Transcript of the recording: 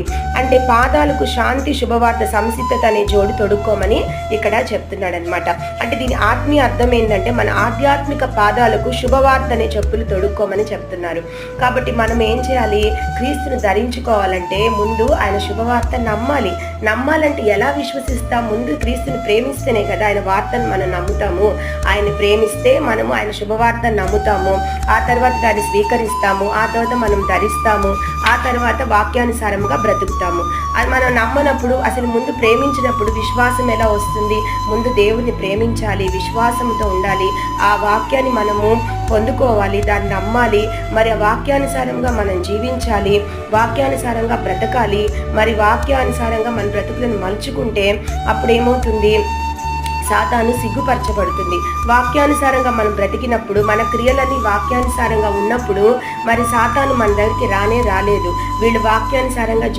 అంటే పాదాలకు శాంతి శుభవార్త సంసిద్ధత అనే జోడు తొడుక్కోమని ఇక్కడ చెప్తున్నాడు అనమాట. అంటే దీని ఆత్మీయ అర్థం ఏంటంటే మన ఆధ్యాత్మిక పాదాలకు శుభవార్త అనే చెప్పులు తొడుక్కోమని చెప్తున్నారు. కాబట్టి మనం ఏం చేయాలి? క్రీస్తును ధరించుకోవాలంటే ముందు ఆయన శుభవార్త నమ్మాలంటే ఎలా విశ్వసిస్తాం? ముందు క్రీస్తుని ప్రేమిస్తేనే కదా ఆయన వార్తను మనం నమ్ముతాము. ఆయన ప్రేమిస్తే మనము ఆయన శుభవార్తను నమ్ముతాము, ఆ తర్వాత దాన్ని స్వీకరిస్తాము, ఆ తర్వాత మనం ధరిస్తాము, ఆ తర్వాత వాక్యానుసారంగా బ్రతుకుతాము. అది మనం నమ్మనప్పుడు, అసలు ముందు ప్రేమించినప్పుడు విశ్వాసం ఎలా వస్తుంది? ముందు దేవుని ప్రేమించాలి, విశ్వాసంతో ఉండాలి, ఆ వాక్యాన్ని మనము పొందుకోవాలి, దాన్ని నమ్మాలి, మరి ఆ వాక్యానుసారంగా మనం జీవించాలి, వాక్యానుసారంగా బ్రతకాలి. మరి వాక్యానుసారంగా మన బ్రతుకులను మలుచుకుంటే అప్పుడు ఏమవుతుంది? సాతాను సిగ్గుపరచబడుతుంది. వాక్యానుసారంగా మనం బ్రతికినప్పుడు, మన క్రియలన్నీ వాక్యానుసారంగా ఉన్నప్పుడు మరి సాతాను మన దగ్గరికి రాలేదు. వీళ్ళు వాక్యానుసారంగా